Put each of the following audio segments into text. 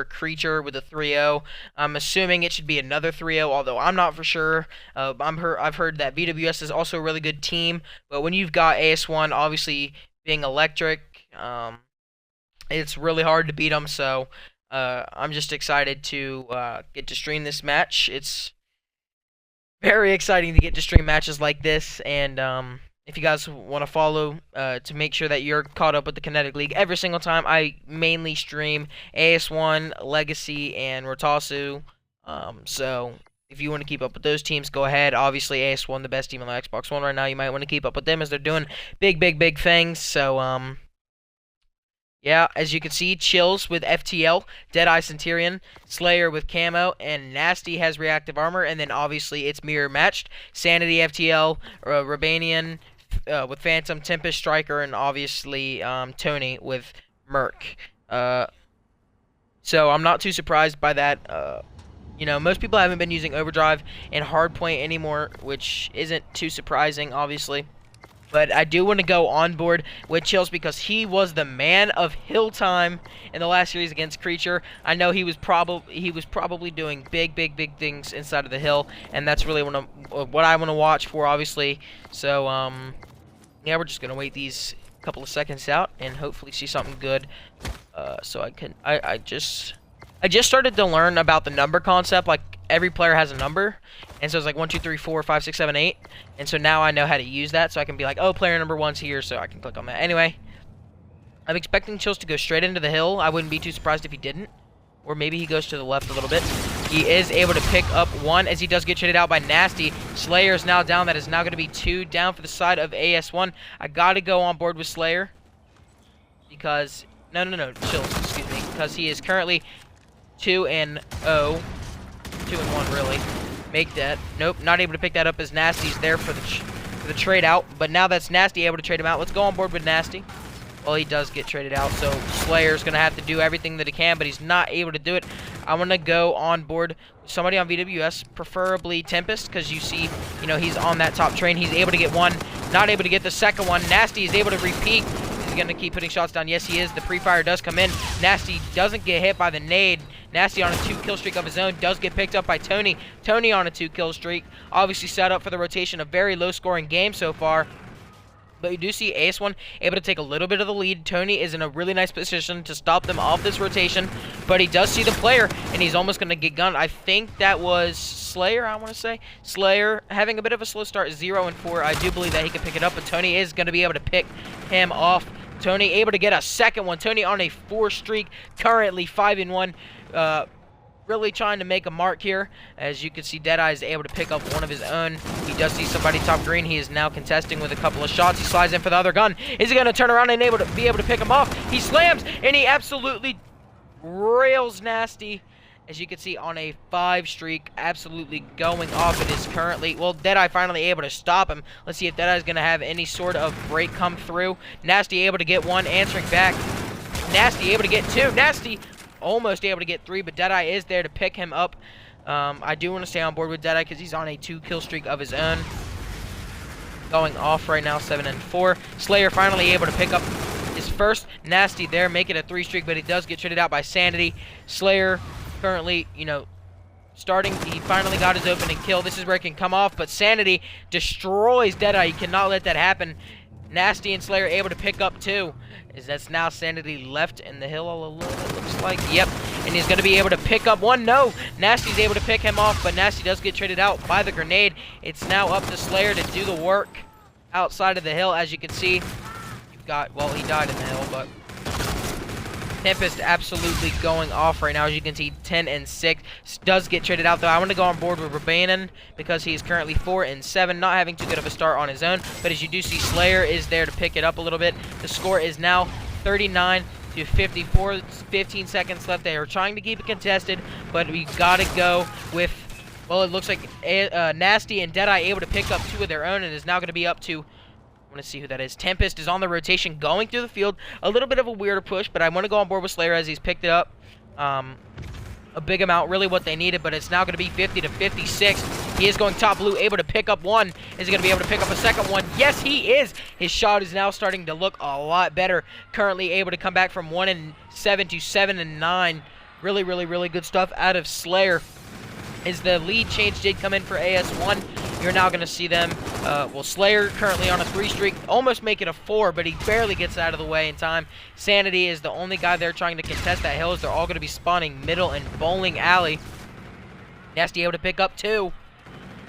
Creature with a 3-0. I'm assuming it should be another 3-0, although I'm not for sure. I've heard that VWS is also a really good team, but when you've got AS1 obviously being electric, it's really hard to beat them. So I'm just excited to get to stream this match. It's very exciting to get to stream matches like this, and if you guys want to follow to make sure that you're caught up with the Kinetic League every single time, I mainly stream AS1, Legacy, and Rotasu. So if you want to keep up with those teams, go ahead. Obviously, AS1, the best team on the Xbox One right now. You might want to keep up with them as they're doing big things. So yeah, as you can see, Chills with FTL, Deadeye Centurion, Slayer with Camo, and Nasty has reactive armor, and then obviously it's mirror matched. Sanityy, FTL, Robanin with Phantom, Tempest, Striker, and obviously Tony with Merc. So I'm not too surprised by that. You know, most people haven't been using Overdrive and Hardpoint anymore, which isn't too surprising, obviously. But I do want to go on board with Chills because he was the man of hill time in the last series against Creature. I know he was probably doing big things inside of the hill, and that's really what I want to watch for, obviously. So yeah, we're just gonna wait these couple of seconds out and hopefully see something good. So I just started to learn about the number concept. Like, every player has a number, and so it's like 1, 2, 3, 4, 5, 6, 7, 8. And so now I know how to use that, so I can be like, oh, player number 1's here, so I can click on that. Anyway, I'm expecting Chills to go straight into the hill. I wouldn't be too surprised if he didn't. Or maybe he goes to the left a little bit. He is able to pick up 1 as he does get traded out by Nasty. Slayer is now down. That is now going to be 2 down for the side of AS1. I got to go on board with Slayer. Because... No. Chills, excuse me. Because he is currently 2-0. 2-1, really. Make that. Nope, not able to pick that up as Nasty's there for the trade out. But now that's Nasty able to trade him out. Let's go on board with Nasty. Well, he does get traded out, so Slayer's going to have to do everything that he can, but he's not able to do it. I'm going to go on board with somebody on VWS, preferably Tempest, because you see, you know, he's on that top train. He's able to get 1, not able to get the second one. Nasty is able to repeat. He's going to keep putting shots down. Yes, he is. The pre-fire does come in. Nasty doesn't get hit by the nade. Nasty on a 2-kill streak of his own does get picked up by Tony. Tony on a 2-kill streak. Obviously set up for the rotation. A very low-scoring game so far. But you do see AS1 able to take a little bit of the lead. Tony is in a really nice position to stop them off this rotation. But he does see the player, and he's almost going to get gunned. I think that was Slayer, I want to say. Slayer having a bit of a slow start, 0-4. I do believe that he can pick it up, but Tony is going to be able to pick him off. Tony able to get a second one. Tony on a 4 streak, currently 5-1. Really trying to make a mark here. As you can see, Deadeye is able to pick up 1 of his own. He does see somebody top green. He is now contesting with a couple of shots. He slides in for the other gun. Is he going to turn around and be able to pick him off? He slams, and he absolutely rails Nasty. As you can see, on a 5 streak, absolutely going off. It is currently, well, Deadeye finally able to stop him. Let's see if Deadeye is going to have any sort of break come through. Nasty able to get 1, answering back. Nasty able to get 2. Nasty almost able to get 3, but Deadeye is there to pick him up. I do want to stay on board with Deadeye because he's on a 2-kill streak of his own. Going off right now, 7-4. Slayer finally able to pick up his first. Nasty there, make it a 3 streak, but he does get traded out by Sanityy. Slayer currently, you know, starting. He finally got his opening kill. This is where it can come off, but Sanityy destroys Deadeye. You cannot let that happen. Nasty and Slayer able to pick up 2. That's now Sanityy left in the hill a little, it looks like. Yep, and he's going to be able to pick up 1. No, Nasty's able to pick him off, but Nasty does get traded out by the grenade. It's now up to Slayer to do the work outside of the hill. As you can see, you've got, well, he died in the hill, but Tempest absolutely going off right now. As you can see, 10-6. Does get traded out, though. I want to go on board with Robanin because he's currently 4-7, not having too good of a start on his own. But as you do see, Slayer is there to pick it up a little bit. The score is now 39-54. 15 seconds left. They are trying to keep it contested, but we got to go with, well, it looks like Nasty and Deadeye able to pick up 2 of their own, and is now going to be up to, I want to see who that is. Tempest is on the rotation, going through the field. A little bit of a weirder push, but I want to go on board with Slayer as he's picked it up. A big amount, really what they needed, but it's now going to be 50-56. He is going top blue, able to pick up 1. Is he going to be able to pick up a second one? Yes, he is. His shot is now starting to look a lot better. Currently able to come back from 1-7 to 7-9. Really, really, really good stuff out of Slayer. As the lead change did come in for AS1, you're now going to see them, well, Slayer currently on a 3 streak, almost make it a 4, but he barely gets out of the way in time. Sanityy is the only guy there trying to contest that hill, as they're all going to be spawning middle and bowling alley. Nasty able to pick up 2.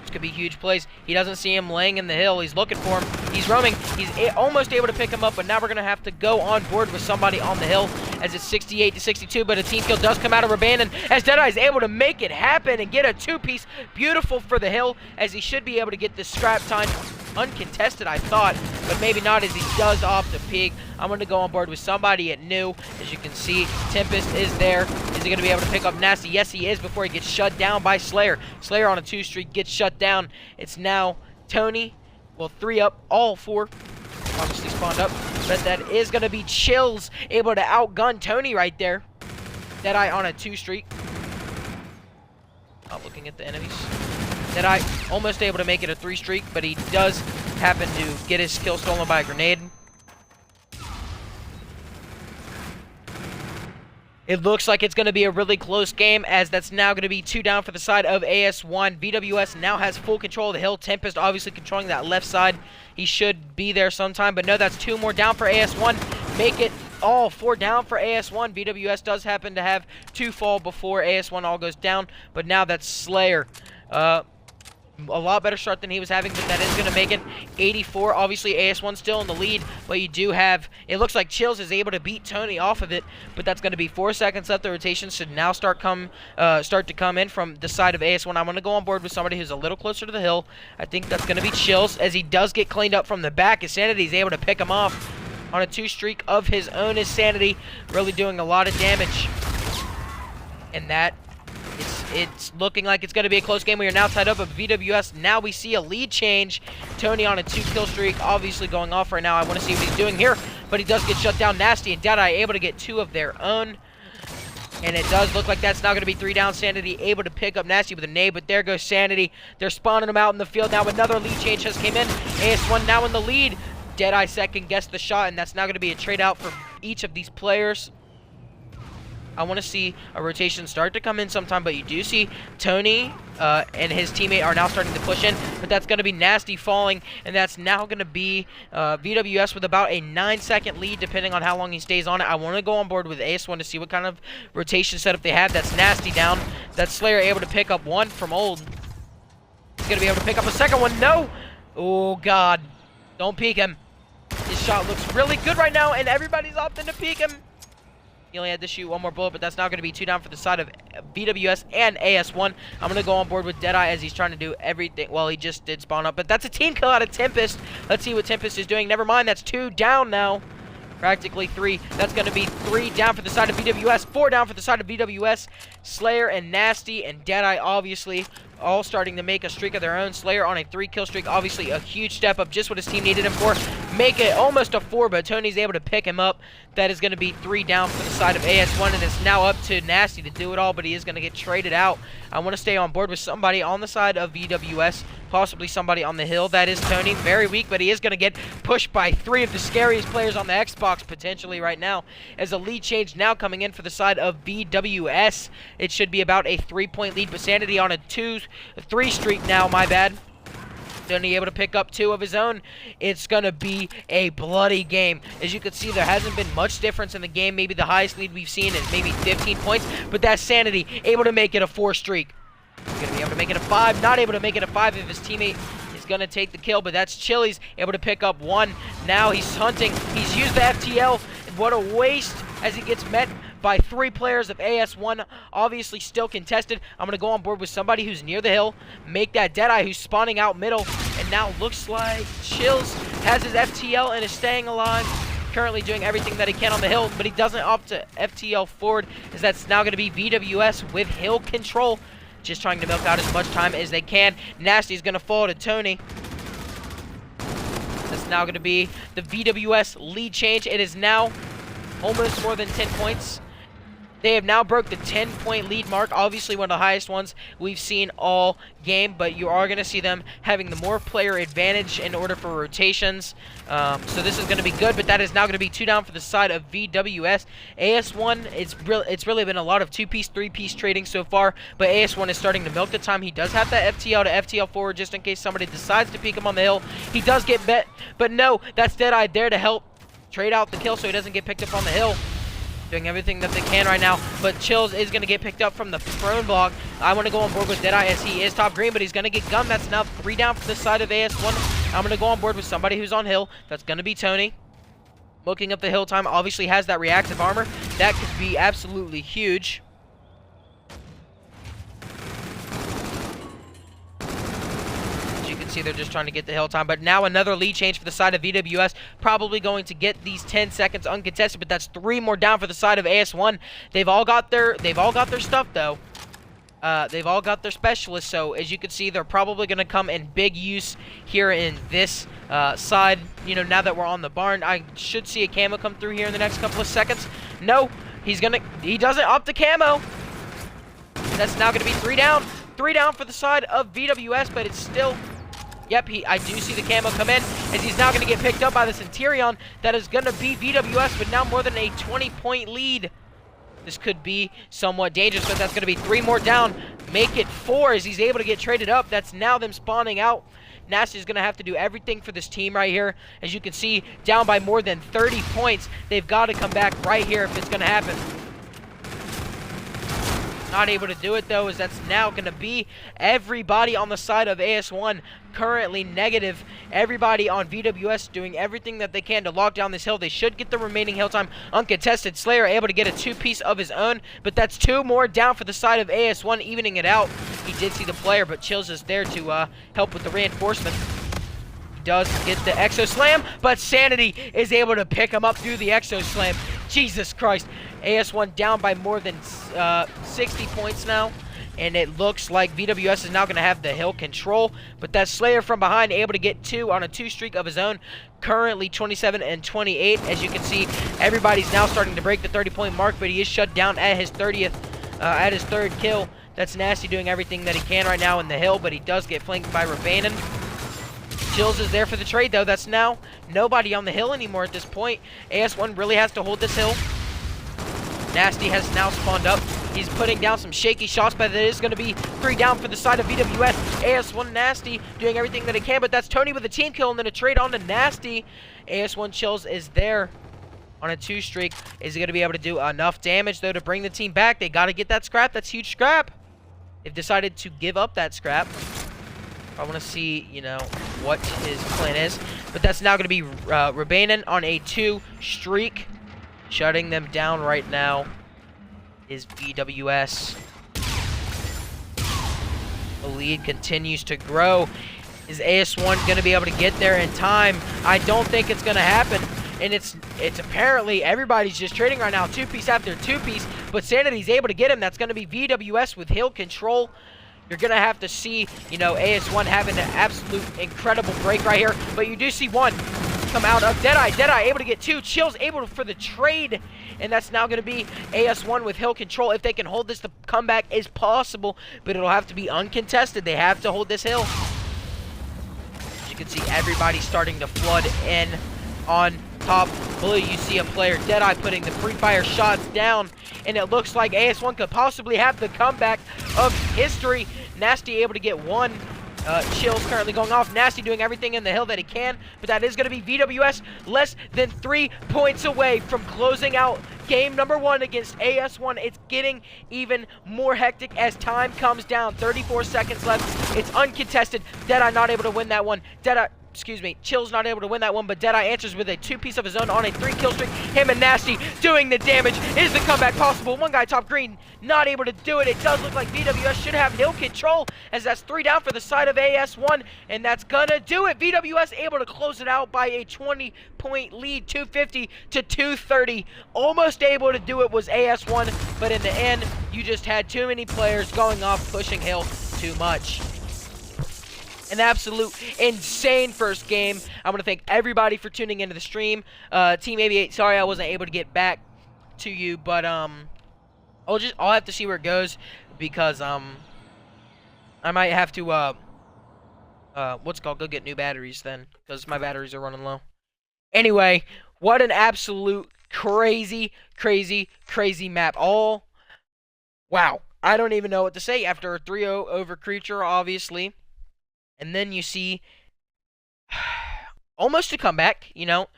This could be huge plays. He doesn't see him laying in the hill. He's looking for him. He's roaming. He's almost able to pick him up, but now we're going to have to go on board with somebody on the hill, as it's 68 to 62, but a team kill does come out of Robanin, as Deadeye is able to make it happen and get a 2-piece. Beautiful for the hill, as he should be able to get this scrap time uncontested, I thought, but maybe not, as he does opt to peek. I'm going to go on board with somebody at new. As you can see, Tempest is there. Is he going to be able to pick up Nasty? Yes, he is, before he gets shut down by Slayer. Slayer on a 2 streak gets shut down. It's now Tony. Well, 3 up, all 4 obviously spawned up, but that is going to be Chills, able to outgun Tony right there. Deadeye on a 2 streak. Not looking at the enemies. Deadeye almost able to make it a 3 streak, but he does happen to get his kill stolen by a grenade. It looks like it's going to be a really close game, as that's now going to be 2 down for the side of AS1. VWS now has full control of the hill. Tempest obviously controlling that left side. He should be there sometime, but no, that's 2 more down for AS1. Make it all 4 down for AS1. VWS does happen to have 2 fall before AS1 all goes down, but now that's Slayer. A lot better start than he was having, but that is going to make it 84. Obviously, AS1 still in the lead, but you do have, it looks like Chills is able to beat Tony off of it, but that's going to be 4 seconds left. The rotation should now start to come in from the side of AS1. I'm going to go on board with somebody who's a little closer to the hill. I think that's going to be Chills, as he does get cleaned up from the back, as Sanityy is able to pick him off on a 2 streak of his own. Is Sanityy really doing a lot of damage, and that it's looking like it's going to be a close game. We are now tied up at VWS. Now we see a lead change. Tony on a 2 kill streak, obviously going off right now. I want to see what he's doing here, but he does get shut down. Nasty and Deadeye able to get 2 of their own, and it does look like that's now going to be 3 down. Sanityy able to pick up Nasty with a nade, but there goes Sanityy. They're spawning him out in the field now. Another lead change has came in. AS1 now in the lead. Deadeye second guessed the shot, and that's now going to be a trade out for each of these players. I want to see a rotation start to come in sometime, but you do see Tony and his teammate are now starting to push in, but that's going to be Nasty falling, and that's now going to be VWS with about a 9-second lead, depending on how long he stays on it. I want to go on board with AS1 to see what kind of rotation setup they have. That's Nasty down. That's Slayer able to pick up 1 from Old. He's going to be able to pick up a second one. No! Oh, God. Don't peek him. His shot looks really good right now, and everybody's opting to peek him. He only had to shoot 1 more bullet, but that's now going to be 2 down for the side of VWS and AS1. I'm going to go on board with Deadeye, as he's trying to do everything. Well, he just did spawn up, but that's a team kill out of Tempest. Let's see what Tempest is doing. Never mind, that's 2 down now. Practically 3. That's going to be 3 down for the side of VWS, 4 down for the side of VWS. Slayer and Nasty and Deadeye, obviously, all starting to make a streak of their own. Slayer on a 3 kill streak, obviously a huge step up, just what his team needed him for. Make it almost a 4, but Tony's able to pick him up. That is going to be 3 down for the side of AS1, and it's now up to Nasty to do it all, but he is going to get traded out. I want to stay on board with somebody on the side of VWS, possibly somebody on the hill. That is Tony, very weak, but he is going to get pushed by 3 of the scariest players on the Xbox potentially right now, as a lead change now coming in for the side of VWS. It should be about a 3-point lead, but Sanityy on a 3 streak now, my bad. Only able to pick up 2 of his own. It's gonna be a bloody game. As you can see, there hasn't been much difference in the game. Maybe the highest lead we've seen is maybe 15 points, but that's Sanityy able to make it a 4 streak. He's gonna be able to make it a 5. Not able to make it a 5 if his teammate is gonna take the kill, but that's Chili's able to pick up 1. Now he's hunting. He's used the FTL. What a waste, as he gets met by 3 players of AS1, obviously still contested. I'm going to go on board with somebody who's near the hill, make that Deadeye who's spawning out middle, and now looks like Chills has his FTL and is staying alive. Currently doing everything that he can on the hill, but he doesn't opt to FTL forward, as that's now going to be VWS with hill control, just trying to milk out as much time as they can. Nasty's going to fall to Tony. That's now going to be the VWS lead change. It is now almost more than 10 points. They have now broke the 10-point lead mark, obviously one of the highest ones we've seen all game, but you are going to see them having the more player advantage in order for rotations. So this is going to be good, but that is now going to be 2 down for the side of VWS. AS1, it's really been a lot of 2-piece, 3-piece trading so far, but AS1 is starting to milk the time. He does have that FTL to FTL forward just in case somebody decides to peek him on the hill. He does get bet, but no, that's Deadeye there to help trade out the kill so he doesn't get picked up on the hill. Doing everything that they can right now, but Chills is going to get picked up from the prone block. I want to go on board with Deadeye as he is top green, but he's going to get gummed. That's now 3 down for the side of AS1. I'm going to go on board with somebody who's on hill. That's going to be Tony. Looking up the hill time, obviously has that reactive armor. That could be absolutely huge. See, they're just trying to get the hill time, but now another lead change for the side of VWS, probably going to get these 10 seconds uncontested, but that's 3 more down for the side of AS1. They've all got their stuff though. They've all got their specialists, so as you can see, they're probably going to come in big use here in this side. You know, now that we're on the barn, I should see a camo come through here in the next couple of seconds. No, he doesn't opt the camo. That's now going to be 3 down. 3 down for the side of VWS, but it's still... Yep, I do see the camo come in, as he's now going to get picked up by the Centurion. That is going to be VWS, but now more than a 20-point lead. This could be somewhat dangerous, but that's going to be 3 more down. Make it 4 as he's able to get traded up. That's now them spawning out. Nasty's going to have to do everything for this team right here. As you can see, down by more than 30 points. They've got to come back right here if it's going to happen. Not able to do it though, as that's now going to be everybody on the side of AS1 currently negative. Everybody on VWS doing everything that they can to lock down this hill. They should get the remaining hill time uncontested. Slayer able to get a 2-piece of his own, but that's 2 more down for the side of AS1, evening it out. He did see the player, but Chills is there to help with the reinforcement. He does get the Exo Slam, but Sanityy is able to pick him up through the Exo Slam. Jesus Christ. AS1 down by more than 60 points now, and it looks like VWS is now going to have the hill control, but that Slayer from behind able to get 2 on a 2 streak of his own, currently 27 and 28. As you can see, everybody's now starting to break the 30-point mark, but he is shut down at his 30th, at his 3rd kill. That's Nasty doing everything that he can right now in the hill, but he does get flanked by Robanin. Chills is there for the trade though. That's now nobody on the hill anymore at this point. AS1 really has to hold this hill. Nasty has now spawned up. He's putting down some shaky shots, but it is going to be 3 down for the side of VWS. AS1 Nasty doing everything that he can, but that's Tony with a team kill, and then a trade on to Nasty. AS1 Chills is there on a 2 streak. Is he going to be able to do enough damage, though, to bring the team back? They got to get that scrap. That's huge scrap. They've decided to give up that scrap. I want to see, you know, what his plan is. But that's now going to be Robanin on a 2 streak. Shutting them down right now is VWS. The lead continues to grow. Is AS1 going to be able to get there in time? I don't think it's going to happen. And it's apparently everybody's just trading right now, 2-piece after 2-piece. But Sanityy's able to get him. That's going to be VWS with hill control. You're going to have to see, you know, AS1 having an absolute incredible break right here. But you do see 1 come out of Deadeye. Deadeye able to get 2. Chills able for the trade. And that's now going to be AS1 with hill control. If they can hold this, the comeback is possible. But it'll have to be uncontested. They have to hold this hill. As you can see, everybody starting to flood in on top blue. You see a player, Deadeye, putting the free fire shots down. And it looks like AS1 could possibly have the comeback of history. Nasty able to get 1. Chills currently going off. Nasty doing everything in the hill that he can, but that is going to be VWS less than 3 points away from closing out game number 1 against AS1. It's getting even more hectic as time comes down. 34 seconds left. It's uncontested. Deadeye not able to win that one. Chills not able to win that one, but Deadeye answers with a 2-piece of his own on a 3-kill streak. Him and Nasty doing the damage. Is the comeback possible? 1 guy top green, not able to do it. It does look like VWS should have hill control, as that's 3 down for the side of AS1, and that's gonna do it. VWS able to close it out by a 20-point lead, 250 to 230. Almost able to do it was AS1, but in the end, you just had too many players going off, pushing hill too much. An absolute insane first game. I want to thank everybody for tuning into the stream. Team 88, sorry I wasn't able to get back to you, but I'll have to see where it goes because I might have to what's it called, go get new batteries then because my batteries are running low. Anyway, what an absolute crazy, crazy, crazy map. Wow. I don't even know what to say after a 3-0 over Creature, obviously. And then you see almost a comeback, you know.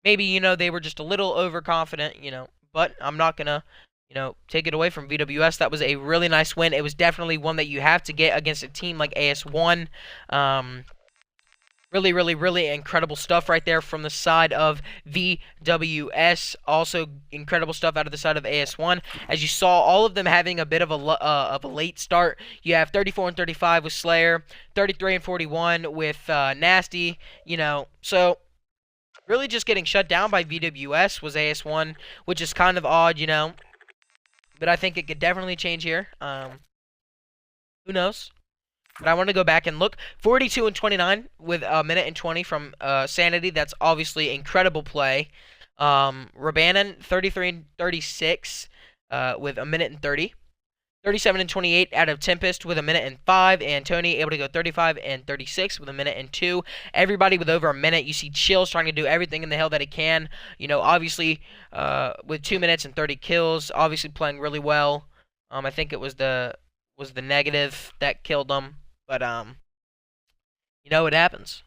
Maybe, you know, they were just a little overconfident, you know. But I'm not going to, you know, take it away from VWS. That was a really nice win. It was definitely one that you have to get against a team like AS1. Really, really, really incredible stuff right there from the side of VWS. Also, incredible stuff out of the side of AS1. As you saw, all of them having a bit of a late start. You have 34 and 35 with Slayer, 33 and 41 with Nasty. You know, so really just getting shut down by VWS was AS1, which is kind of odd, you know. But I think it could definitely change here. Who knows? But I want to go back and look. 42 and 29 with a minute and 20 from Sanityy. That's obviously incredible play. Robanin 33 and 36 with a minute and 30. 37 and 28 out of Tempest with a minute and 5. And Tony able to go 35 and 36 with a minute and 2. Everybody with over a minute. You see Chills trying to do everything in the hell that he can. You know, obviously with 2 minutes and 30 kills. Obviously playing really well. I think it was the negative that killed him. But, you know, it happens.